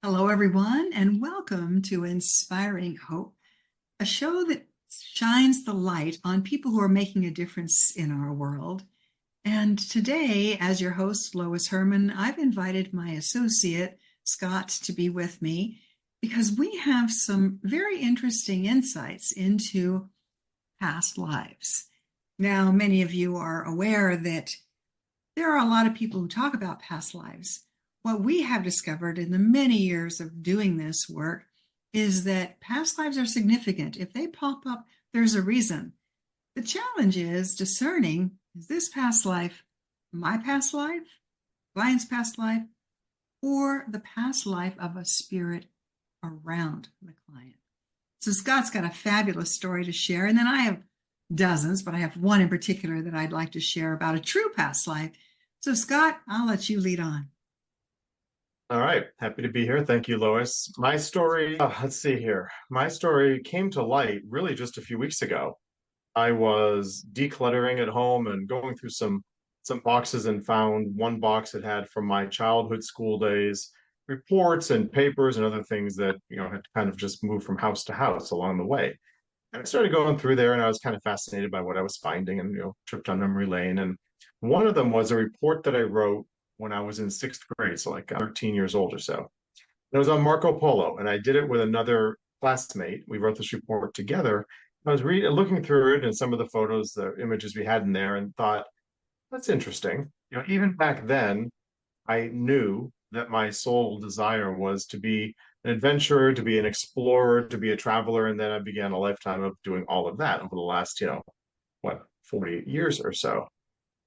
Hello, everyone, and welcome to Inspiring Hope, a show that shines the light on people who are making a difference in our world. And today, as your host, Lois Herman, I've invited my associate, Scott, to be with me because we have some very interesting insights into past lives. Now, many of you are aware that there are a lot of people who talk about past lives. What we have discovered in the many years of doing this work is that past lives are significant. If they pop up, there's a reason. The challenge is discerning, is this past life my past life, client's past life, or the past life of a spirit around the client? So Scott's got a fabulous story to share, and then I have dozens, but I have one in particular that I'd like to share about a true past life. So Scott, I'll let you lead on. All right, happy to be here. Thank you, Lois. My story, let's see here. My story came to light really just a few weeks ago. I was decluttering at home and going through some boxes and found one box that had from my childhood school days reports and papers and other things that, had kind of just moved from house to house along the way. And I started going through there and I was kind of fascinated by what I was finding and, tripped on memory lane. And one of them was a report that I wrote when I was in sixth grade, so like 13 years old or so. It was on Marco Polo, and I did it with another classmate. We wrote this report together. I was looking through it and some of the photos, the images we had in there, and thought, that's interesting. Even back then, I knew that my sole desire was to be an adventurer, to be an explorer, to be a traveler, and then I began a lifetime of doing all of that over the last, 40 years or so.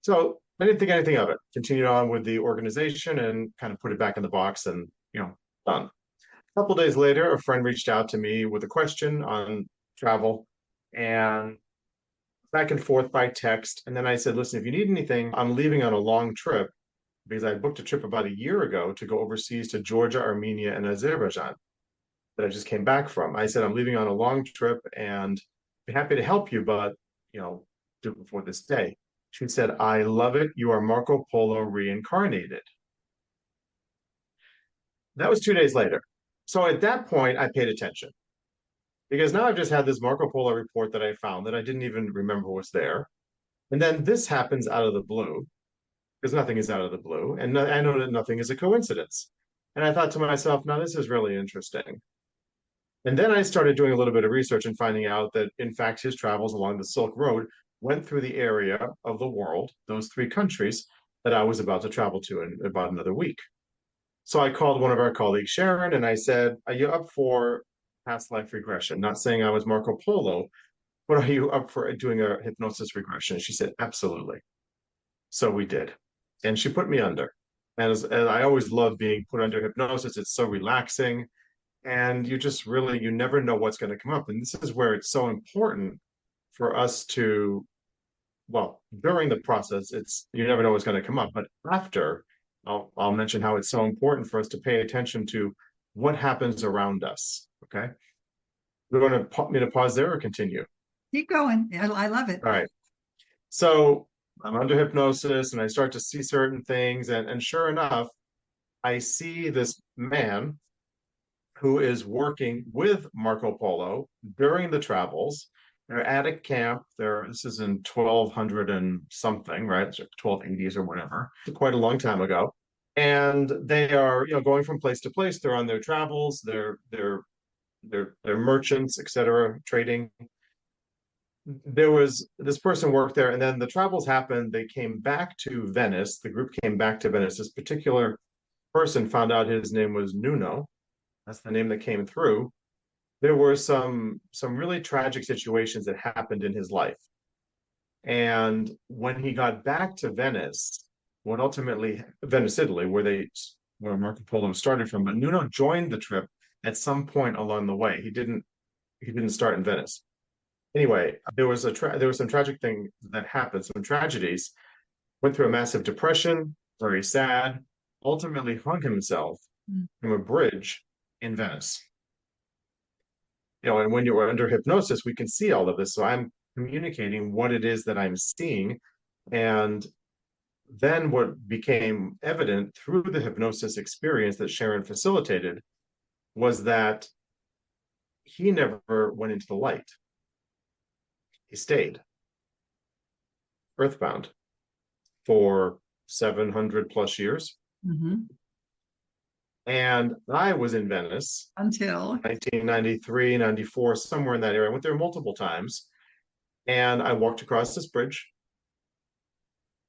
So I didn't think anything of it. Continued on with the organization and kind of put it back in the box and, done. A couple days later, a friend reached out to me with a question on travel and back and forth by text. And then I said, listen, if you need anything, I'm leaving on a long trip because I booked a trip about a year ago to go overseas to Georgia, Armenia, and Azerbaijan that I just came back from. I said, I'm leaving on a long trip and be happy to help you, but, do it before this day. She said, I love it. You are Marco Polo reincarnated. That was 2 days later. So at that point, I paid attention because now I've just had this Marco Polo report that I found that I didn't even remember was there. And then this happens out of the blue because nothing is out of the blue. And I know that nothing is a coincidence. And I thought to myself, now this is really interesting. And then I started doing a little bit of research and finding out that, in fact, his travels along the Silk Road went through the area of the world, those three countries that I was about to travel to in about another week. So I called one of our colleagues, Sharon, and I said, are you up for past life regression? Not saying I was Marco Polo, but are you up for doing a hypnosis regression? She said, absolutely. So we did. And she put me under. And I always love being put under hypnosis. It's so relaxing. And you never know what's going to come up. And this is where it's so important for us to, well, during the process, you never know what's going to come up. But after, I'll mention how it's so important for us to pay attention to what happens around us. Okay. We're going to me to pause there or continue? Keep going. I love it. All right. So I'm under hypnosis and I start to see certain things. And sure enough, I see this man who is working with Marco Polo during the travels. They're at a camp. This is in 1200 and something, right? 1280s or whatever. Quite a long time ago. And they are, going from place to place. They're on their travels. They're merchants, etc., trading. There was this person worked there, and then the travels happened. They came back to Venice. The group came back to Venice. This particular person found out his name was Nuno. That's the name that came through. There were some really tragic situations that happened in his life. And when he got back to Venice, Venice, Italy, where Marco Polo started from, but Nuno joined the trip at some point along the way. He didn't start in Venice. Anyway, there was some tragic thing that happened, some tragedies. Went through a massive depression, very sad, ultimately hung himself from a bridge in Venice. And when you're under hypnosis, we can see all of this. So I'm communicating what it is that I'm seeing. And then what became evident through the hypnosis experience that Sharon facilitated was that he never went into the light. He stayed earthbound for 700 plus years. Hmm. And I was in Venice, Until. 1993, 94, somewhere in that area. I went there multiple times. And I walked across this bridge.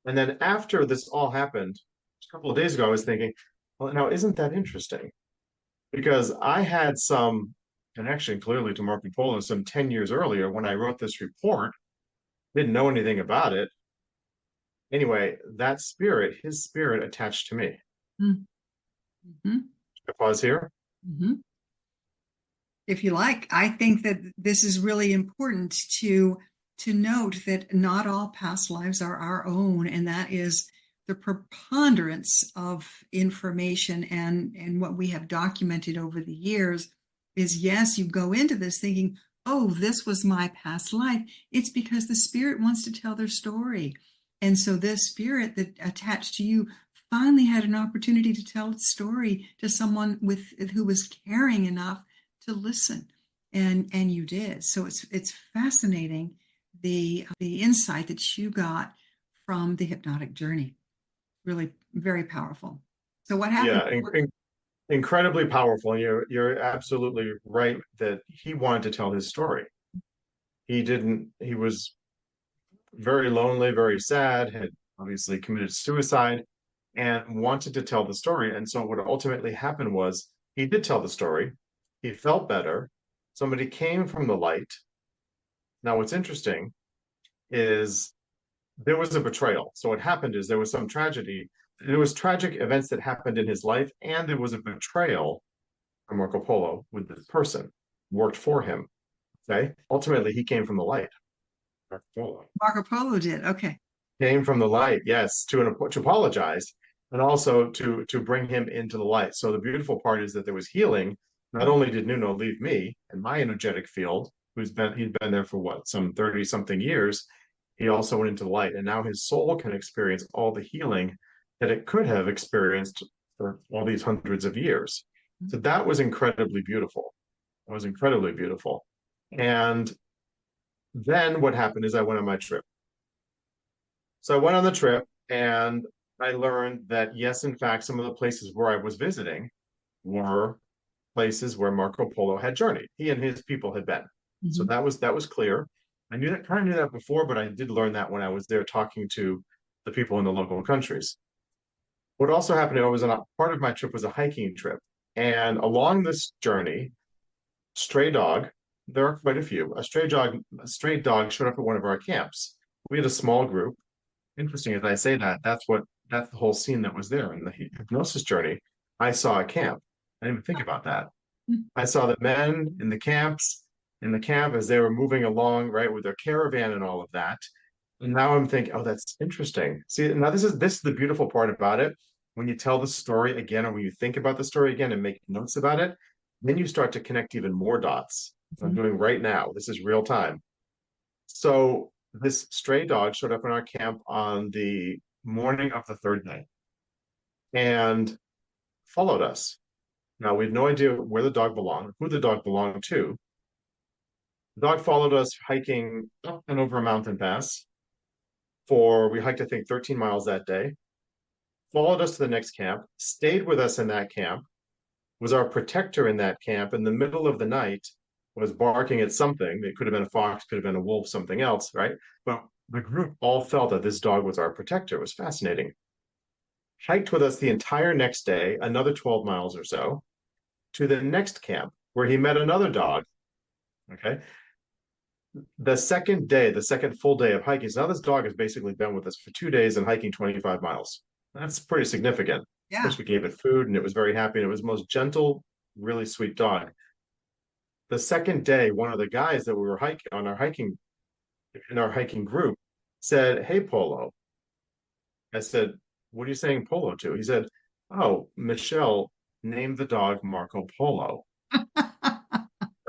And then after this all happened, a couple of days ago, I was thinking, well, now isn't that interesting? Because I had some connection clearly to Marco Polo some 10 years earlier when I wrote this report, didn't know anything about it. Anyway, that spirit, his spirit attached to me. Mm-hmm. I pause here. Mm-hmm. If you like, I think that this is really important to note that not all past lives are our own, and that is the preponderance of information and what we have documented over the years is, yes, you go into this thinking, oh, this was my past life. It's because the spirit wants to tell their story. And so this spirit that attached to you finally had an opportunity to tell its story to someone who was caring enough to listen, and you did. So it's fascinating the insight that you got from the hypnotic journey. Really very powerful. So what happened? Yeah, incredibly powerful. And you're absolutely right that he wanted to tell his story. He didn't, he was very lonely, very sad, had obviously committed suicide, and wanted to tell the story. And so what ultimately happened was he did tell the story. He felt better. Somebody came from the light. Now, what's interesting is there was a betrayal. So what happened is there was some tragedy. There was tragic events that happened in his life, and there was a betrayal from Marco Polo with this person, worked for him. Okay. Ultimately, he came from the light. Marco Polo Marco Polo did. Okay. came from the light, yes, to apologize and also to bring him into the light. So the beautiful part is that there was healing. Not only did Nuno leave me in my energetic field, he'd been there for what, some 30 something years, he also went into the light, and now his soul can experience all the healing that it could have experienced for all these hundreds of years. So that was incredibly beautiful. It was incredibly beautiful. And then what happened is I went on my trip. So I went on the trip and I learned that, yes, in fact, some of the places where I was visiting were places where Marco Polo had journeyed. He and his people had been. So Mm-hmm. that was clear. I knew that, kind of knew that before, but I did learn that when I was there talking to the people in the local countries. What also happened, part of my trip was a hiking trip. And along this journey, stray dog, there are quite a few, a stray dog showed up at one of our camps. We had a small group. Interesting as I say that, that's the whole scene that was there in the hypnosis journey. I saw a camp. I didn't even think about that. I saw the men in the camp as they were moving along, right, with their caravan and all of that. And now I'm thinking, oh, that's interesting. See, now this is the beautiful part about it. When you tell the story again, or when you think about the story again and make notes about it, then you start to connect even more dots. I'm doing right now. This is real time. So this stray dog showed up in our camp on the morning of the third day and followed us. Now, we had no idea where the dog belonged, who the dog belonged to. The dog followed us hiking up and over a mountain pass we hiked, I think, 13 miles that day, followed us to the next camp, stayed with us in that camp, was our protector in that camp. In the middle of the night, was barking at something. It could have been a fox, could have been a wolf, something else, right? But the group all felt that this dog was our protector. It was fascinating. Hiked with us the entire next day, another 12 miles or so, to the next camp where he met another dog. Okay. The second day, the second full day of hiking, so now this dog has basically been with us for 2 days and hiking 25 miles. That's pretty significant. Of Yeah. course, we gave it food and it was very happy, and it was the most gentle, really sweet dog. The second day, one of the guys that we were hiking on our hiking in our hiking group said, "Hey, Polo." I said, "What are you saying Polo to?" He said, "Oh, Michelle named the dog Marco Polo."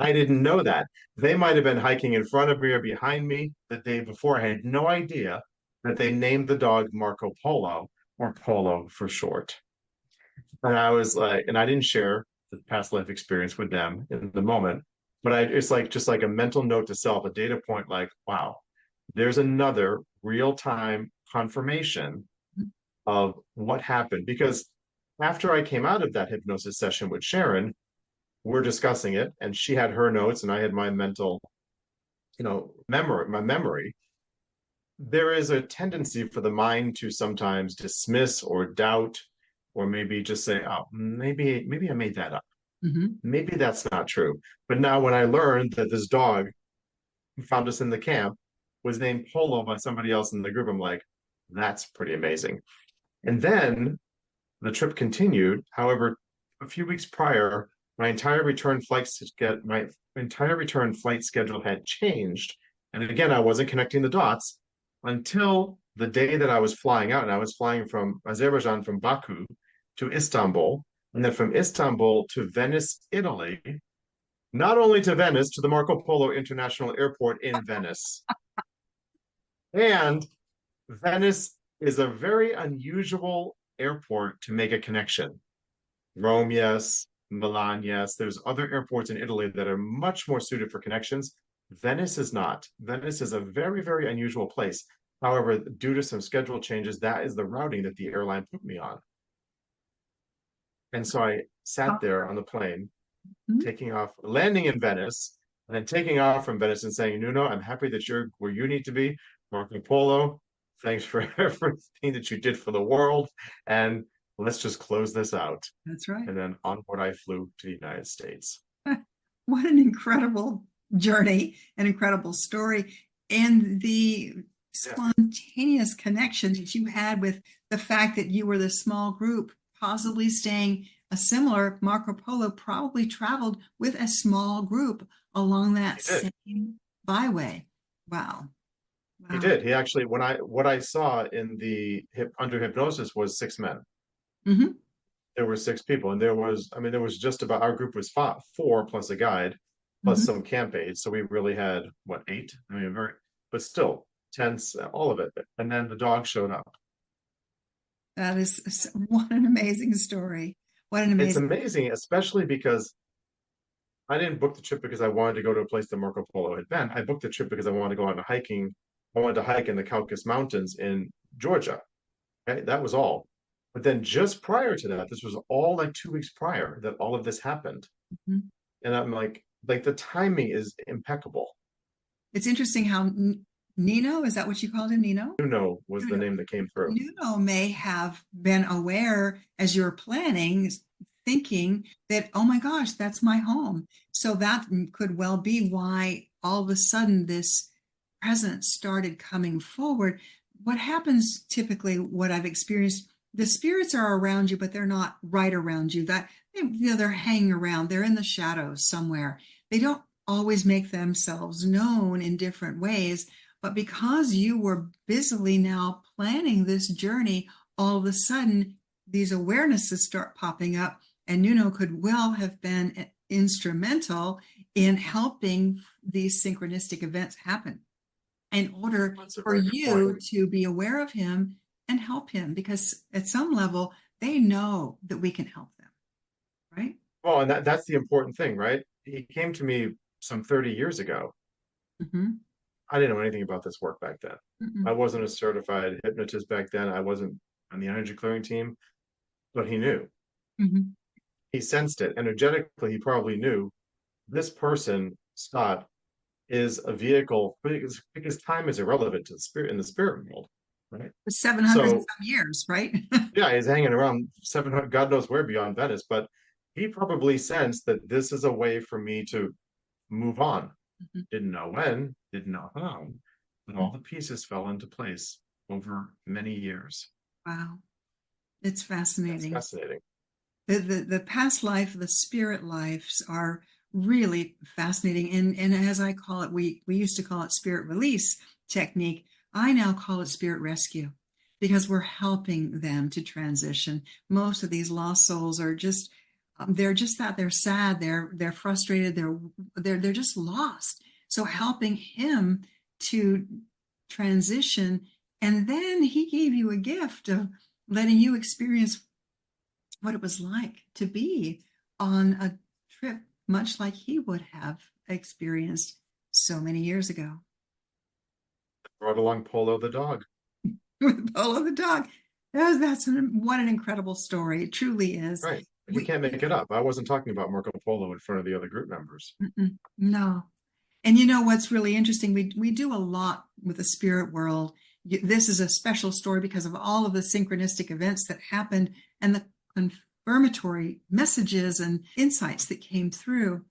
I didn't know that. They might have been hiking in front of me or behind me the day before. I had no idea that they named the dog Marco Polo, or Polo for short. And I was like, and I didn't share the past life experience with them in the moment. But it's like just like a mental note to self, a data point like, wow, there's another real time confirmation of what happened. Because after I came out of that hypnosis session with Sharon, we're discussing it, and she had her notes, and I had my mental, my memory. There is a tendency for the mind to sometimes dismiss or doubt, or maybe just say, "Oh, maybe I made that up. Mm-hmm. Maybe that's not true." But now, when I learned that this dog who found us in the camp was named Polo by somebody else in the group, I'm like, that's pretty amazing. And then the trip continued. However, a few weeks prior, my entire return flight schedule had changed. And again, I wasn't connecting the dots until the day that I was flying out. And I was flying from Azerbaijan, from Baku to Istanbul, and then from Istanbul to Venice, Italy. Not only to Venice, to the Marco Polo International Airport in Venice. And Venice is a very unusual airport to make a connection. Rome, yes. Milan, yes. There's other airports in Italy that are much more suited for connections. Venice is not. Venice is a very, very unusual place. However, due to some schedule changes, that is the routing that the airline put me on. And so I sat there on the plane, taking off, landing in Venice, and then taking off from Venice and saying, Nuno, I'm happy that you're where you need to be. Marco Polo, thanks for everything that you did for the world. And let's just close this out. That's right. And then onward I flew to the United States. What an incredible journey, an incredible story. And the spontaneous connection that you had with the fact that you were the small group, possibly staying a similar Marco Polo probably traveled with a small group along that same byway. Wow. He did. He actually, what I saw in the under hypnosis was 6 men. Mm-hmm. There were 6 people, and there was just about, our group was 4 plus a guide, plus some camp aides. So we really had, what, 8? But still, tents, all of it. And then the dog showed up. That is, what an amazing story. What an amazing. It's amazing, especially because I didn't book the trip because I wanted to go to a place that Marco Polo had been. I booked the trip because I wanted to go on hiking. I wanted to hike in the Caucasus Mountains in Georgia. Okay, that was all. But then just prior to that, this was all like 2 weeks prior that all of this happened. Mm-hmm. And I'm like the timing is impeccable. It's interesting how Nino, is that what you called him, Nino? Nuno was the name that came through. Nuno may have been aware as you were planning, thinking that, oh my gosh, that's my home. So that could well be why all of a sudden this presence started coming forward. What happens typically, what I've experienced, the spirits are around you, but they're not right around you. That they're hanging around. They're in the shadows somewhere. They don't always make themselves known in different ways. But because you were busily now planning this journey, all of a sudden these awarenesses start popping up, and Nuno could well have been instrumental in helping these synchronistic events happen in order for you to be aware of him and help him, because at some level they know that we can help them, right? Oh, and that's the important thing, right? He came to me some 30 years ago. Mm-hmm. I didn't know anything about this work back then. Mm-hmm. I wasn't a certified hypnotist back then. I wasn't on the energy clearing team, but he knew. Mm-hmm. He sensed it. Energetically, he probably knew this person, Scott, is a vehicle because time is irrelevant to the spirit in the spirit world, right? 700 some years, right? Yeah, he's hanging around 700, God knows where beyond Venice, but he probably sensed that this is a way for me to move on. Mm-hmm. Didn't know when, didn't know how, but all the pieces fell into place over many years. Wow. It's fascinating. That's fascinating. The past life, the spirit lives are really fascinating. And as I call it, we used to call it spirit release technique. I now call it spirit rescue, because we're helping them to transition. Most of these lost souls are just, they're just that, they're sad, they're frustrated, they're just lost. So helping him to transition, and then he gave you a gift of letting you experience what it was like to be on a trip, much like he would have experienced so many years ago. Brought along Polo the dog. With Polo the dog. What an incredible story. It truly is. Right. We We, can't make it up. I wasn't talking about Marco Polo in front of the other group members. no. And you know what's really interesting? We do a lot with the spirit world. This is a special story because of all of the synchronistic events that happened and the confirmatory messages and insights that came through.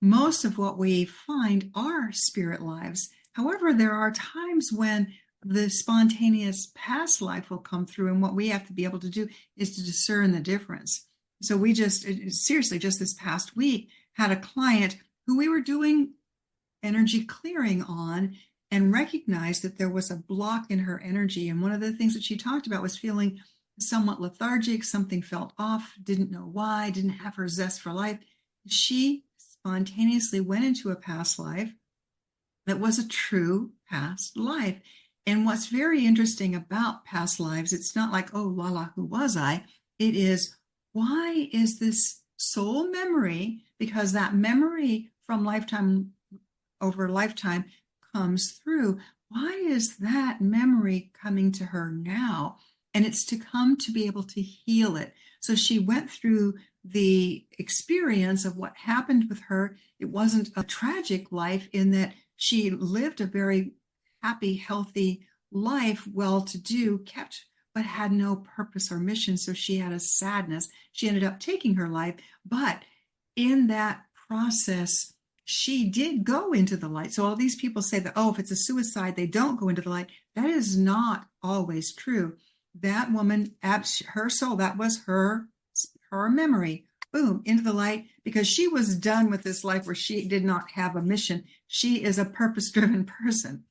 Most of what we find are spirit lives. However, there are times when the spontaneous past life will come through, and what we have to be able to do is to discern the difference. So we just, seriously, just this past week, had a client who we were doing energy clearing on and recognized that there was a block in her energy. And one of the things that she talked about was feeling somewhat lethargic, something felt off, didn't know why, didn't have her zest for life. She spontaneously went into a past life that was a true past life. And what's very interesting about past lives, it's not like, oh, la la, who was I? It is, why is this soul memory? Because that memory from lifetime over lifetime comes through. Why is that memory coming to her now? And it's to come to be able to heal it. So she went through the experience of what happened with her. It wasn't a tragic life in that she lived a very happy, healthy life, well-to-do, kept, but had no purpose or mission. So she had a sadness. She ended up taking her life. But in that process, she did go into the light. So all these people say that, oh, if it's a suicide, they don't go into the light. That is not always true. That woman, her soul, that was her memory, boom, into the light, because she was done with this life where she did not have a mission. She is a purpose-driven person.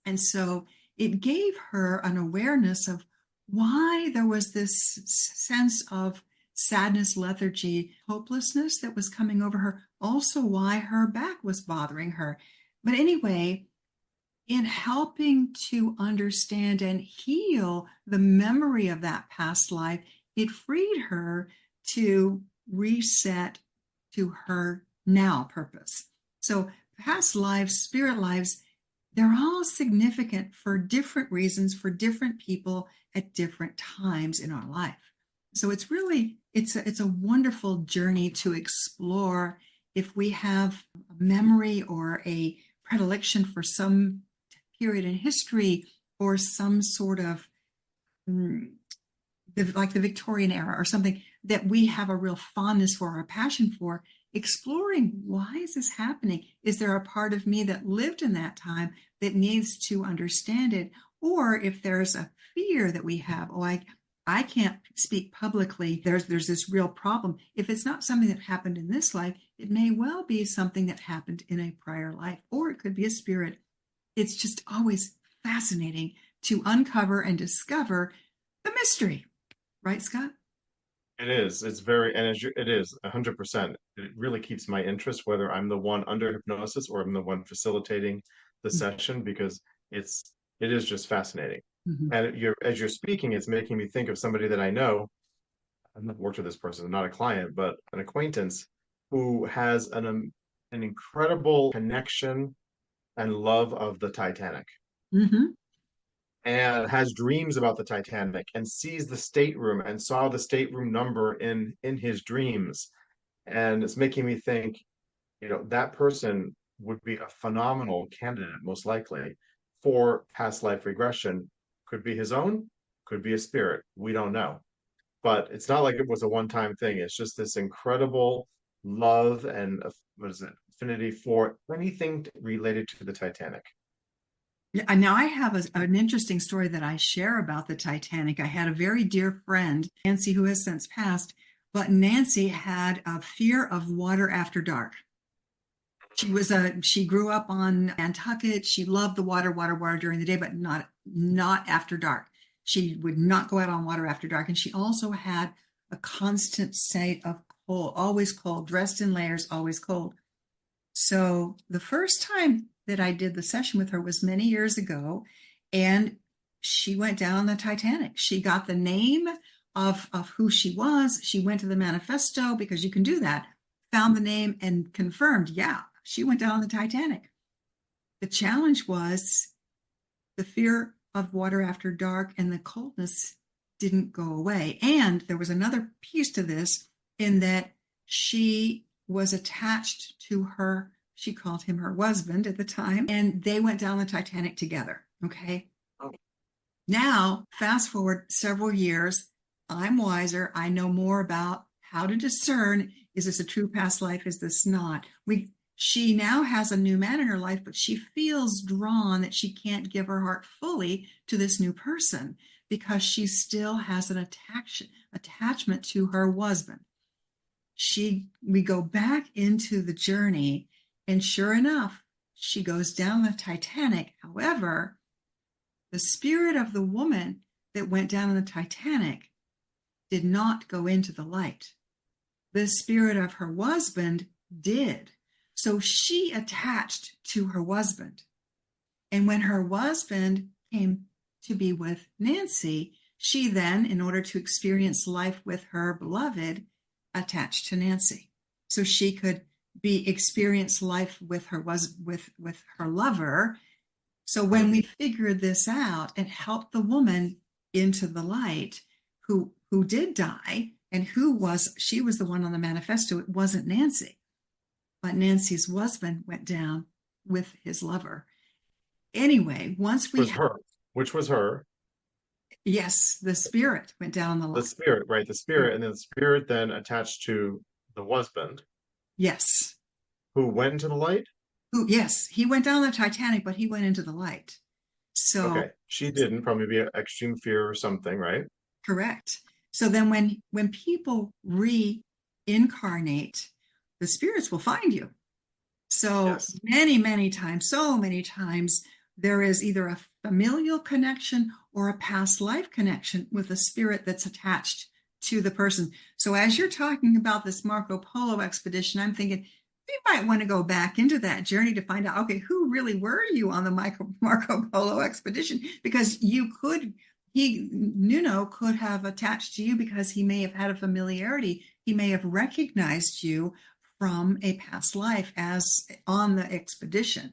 And so it gave her an awareness of why there was this sense of sadness, lethargy, hopelessness that was coming over her, also why her back was bothering her. But anyway, in helping to understand and heal the memory of that past life, it freed her to reset to her now purpose. So past lives, spirit lives, they're all significant for different reasons, for different people at different times in our life. So it's really, it's a wonderful journey to explore. If we have a memory or a predilection for some period in history or some sort of like the Victorian era or something that we have a real fondness for or a passion for, exploring why is this happening? Is there a part of me that lived in that time that needs to understand it? Or if there's a fear that we have, oh, I can't speak publicly, there's this real problem. If it's not something that happened in this life, it may well be something that happened in a prior life, or it could be a spirit. It's just always fascinating to uncover and discover the mystery. Right, Scott? It is. It's very, and it is 100%. It really keeps my interest, whether I'm the one under hypnosis or I'm the one facilitating the session, because it is just fascinating. Mm-hmm. And as you're speaking, it's making me think of somebody that I know. I've not worked with this person, not a client, but an acquaintance who has an incredible connection and love of the Titanic. Mm-hmm. And has dreams about the Titanic and sees the stateroom and saw the stateroom number in his dreams. And it's making me think, that person would be a phenomenal candidate, most likely, for past life regression. Could be his own, could be a spirit. We don't know. But it's not like it was a one-time thing. It's just this incredible love and affinity for anything related to the Titanic. Yeah, now I have an interesting story that I share about the Titanic. I had a very dear friend, Nancy, who has since passed, but Nancy had a fear of water after dark. She grew up on Nantucket. She loved the water during the day, but not after dark. She would not go out on water after dark. And she also had a constant state of cold, always cold, dressed in layers, always cold. So the first time that I did the session with her was many years ago, and she went down on the Titanic. She got the name of who she was. She went to the manifesto, because you can do that, found the name and confirmed, yeah, she went down on the Titanic. The challenge was the fear of water after dark, and the coldness didn't go away. And there was another piece to this, in that she was attached to her, she called him her husband at the time, and they went down the Titanic together. Okay. Oh. Now, fast forward several years, I'm wiser. I know more about how to discern, is this a true past life? Is this not? She now has a new man in her life, but she feels drawn that she can't give her heart fully to this new person, because she still has an attachment to her husband. We go back into the journey, and sure enough, she goes down the Titanic. However, the spirit of the woman that went down in the Titanic did not go into the light. The spirit of her husband did. So she attached to her husband. And when her husband came to be with Nancy, she then, in order to experience life with her beloved, attached to Nancy. So she could experience life with her lover. So when we figured this out and helped the woman into the light, who did die, and she was the one on the manifesto, it wasn't Nancy. But Nancy's husband went down with his lover. Anyway, once we... Which was her. Yes, the spirit went down the light. The spirit, right? The spirit, and then the spirit then attached to the husband. Yes. Who went into the light? Yes, he went down the Titanic, but he went into the light. So okay, she didn't, probably be extreme fear or something, right? Correct. So then when people reincarnate, the spirits will find you. So Yes. many times, there is either a familial connection or a past life connection with a spirit that's attached to the person. So as you're talking about this Marco Polo expedition, I'm thinking we might want to go back into that journey to find out, okay, who really were you on the Marco Polo expedition? Because Nuno could have attached to you because he may have had a familiarity. He may have recognized you from a past life as on the expedition.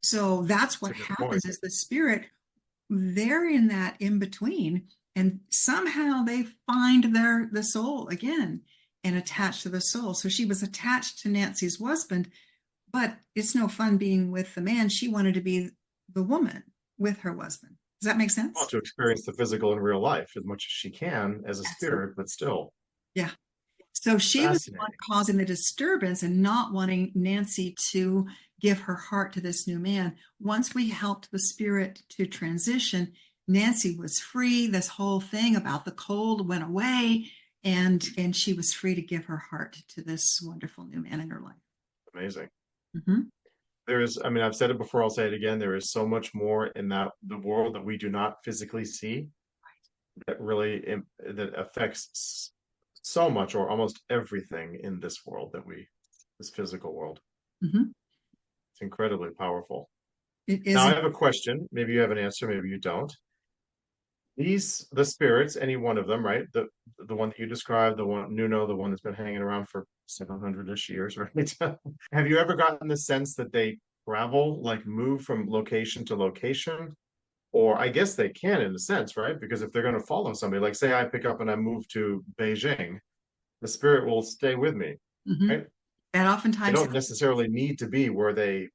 So that's what happens, is the spirit, they're in that in between, and somehow they find the soul again and attach to the soul. So she was attached to Nancy's husband, but it's no fun being with the man. She wanted to be the woman with her husband. Does that make sense? Well, to experience the physical in real life as much as she can as a spirit, but still. Yeah. So she was the one causing the disturbance and not wanting Nancy to give her heart to this new man. Once we helped the spirit to transition, Nancy was free. This whole thing about the cold went away, and she was free to give her heart to this wonderful new man in her life. Amazing. Mm-hmm. I've said it before, I'll say it again. There is so much more in the world that we do not physically see, that really that affects so much, or almost everything in this world, this physical world. Mm-hmm. It's incredibly powerful. It is. Now I have a question. Maybe you have an answer, maybe you don't. The spirits, any one of them, right? The one that you described, the one Nuno, the one that's been hanging around for 700-ish years, right? Have you ever gotten the sense that they travel, like move from location to location? Or I guess they can, in a sense, right? Because if they're going to follow somebody, like say I pick up and I move to Beijing, the spirit will stay with me, Mm-hmm. right? And oftentimes they don't necessarily need to be where they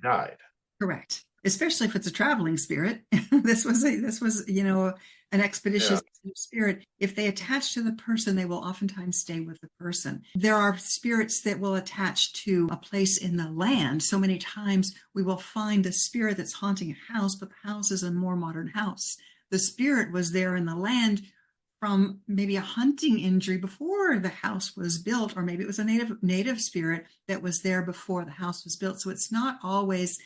died. Correct. Especially if it's a traveling spirit. This was an expeditious spirit. If they attach to the person, they will oftentimes stay with the person. There are spirits that will attach to a place in the land. So many times we will find a spirit that's haunting a house, but the house is a more modern house. The spirit was there in the land from maybe a hunting injury before the house was built, or maybe it was a native spirit that was there before the house was built. So it's not always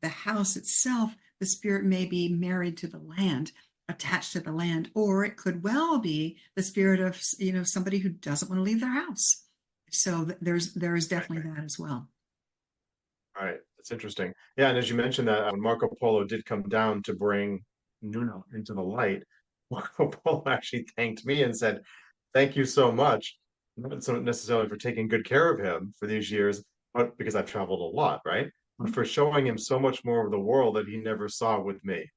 the house itself. The spirit may be married to the land, attached to the land, or it could well be the spirit of somebody who doesn't want to leave their house. So there is definitely that as well. All right, that's interesting. Yeah, and as you mentioned that when Marco Polo did come down to bring Nuno into the light, Marco Polo actually thanked me and said, "Thank you so much, not so necessarily for taking good care of him for these years, but because I've traveled a lot, right? But for showing him so much more of the world that he never saw with me."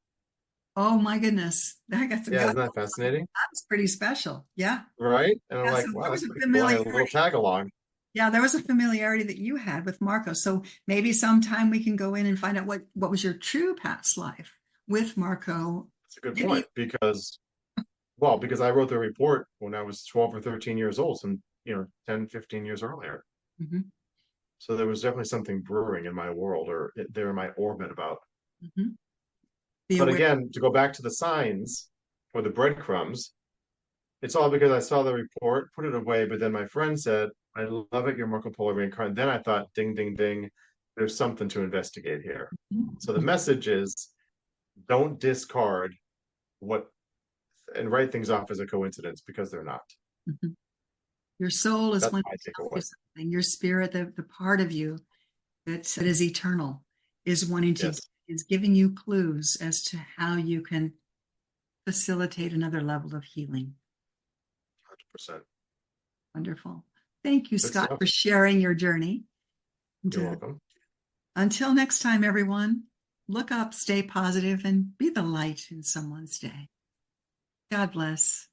Oh my goodness. Yeah, isn't that fascinating? That's pretty special. Yeah. Right? And I'm Yeah. like, So wow, there was that's a pretty cool. I had a little familiarity. tag along. Yeah, there was a familiarity that you had with Marco. So maybe sometime we can go in and find out what was your true past life with Marco. That's a good Maybe you, point because, well, because I wrote the report when I was 12 or 13 years old, some, 10, 15 years earlier. Mhm, So there was definitely something brewing in my world or there in my orbit about. mhm. Be But aware. again, to go back to the signs or the breadcrumbs, it's all because I saw the report, put it away, but then my friend said, "I love it, you're Marco Polo reincarnate." Then I thought, ding, ding, ding, there's something to investigate here. So the message is don't discard what and write things off as a coincidence because they're not. Mhm. Your soul is That's wanting my to tell you takeaway. something. Your spirit, the part of you that is eternal, is wanting to Yes, is giving you clues as to how you can facilitate another level of healing. 100%. Wonderful. Thank you, Good Scott, stuff. for sharing your journey. And, You're welcome. until next time, everyone, look up, stay positive, and be the light in someone's day. God bless.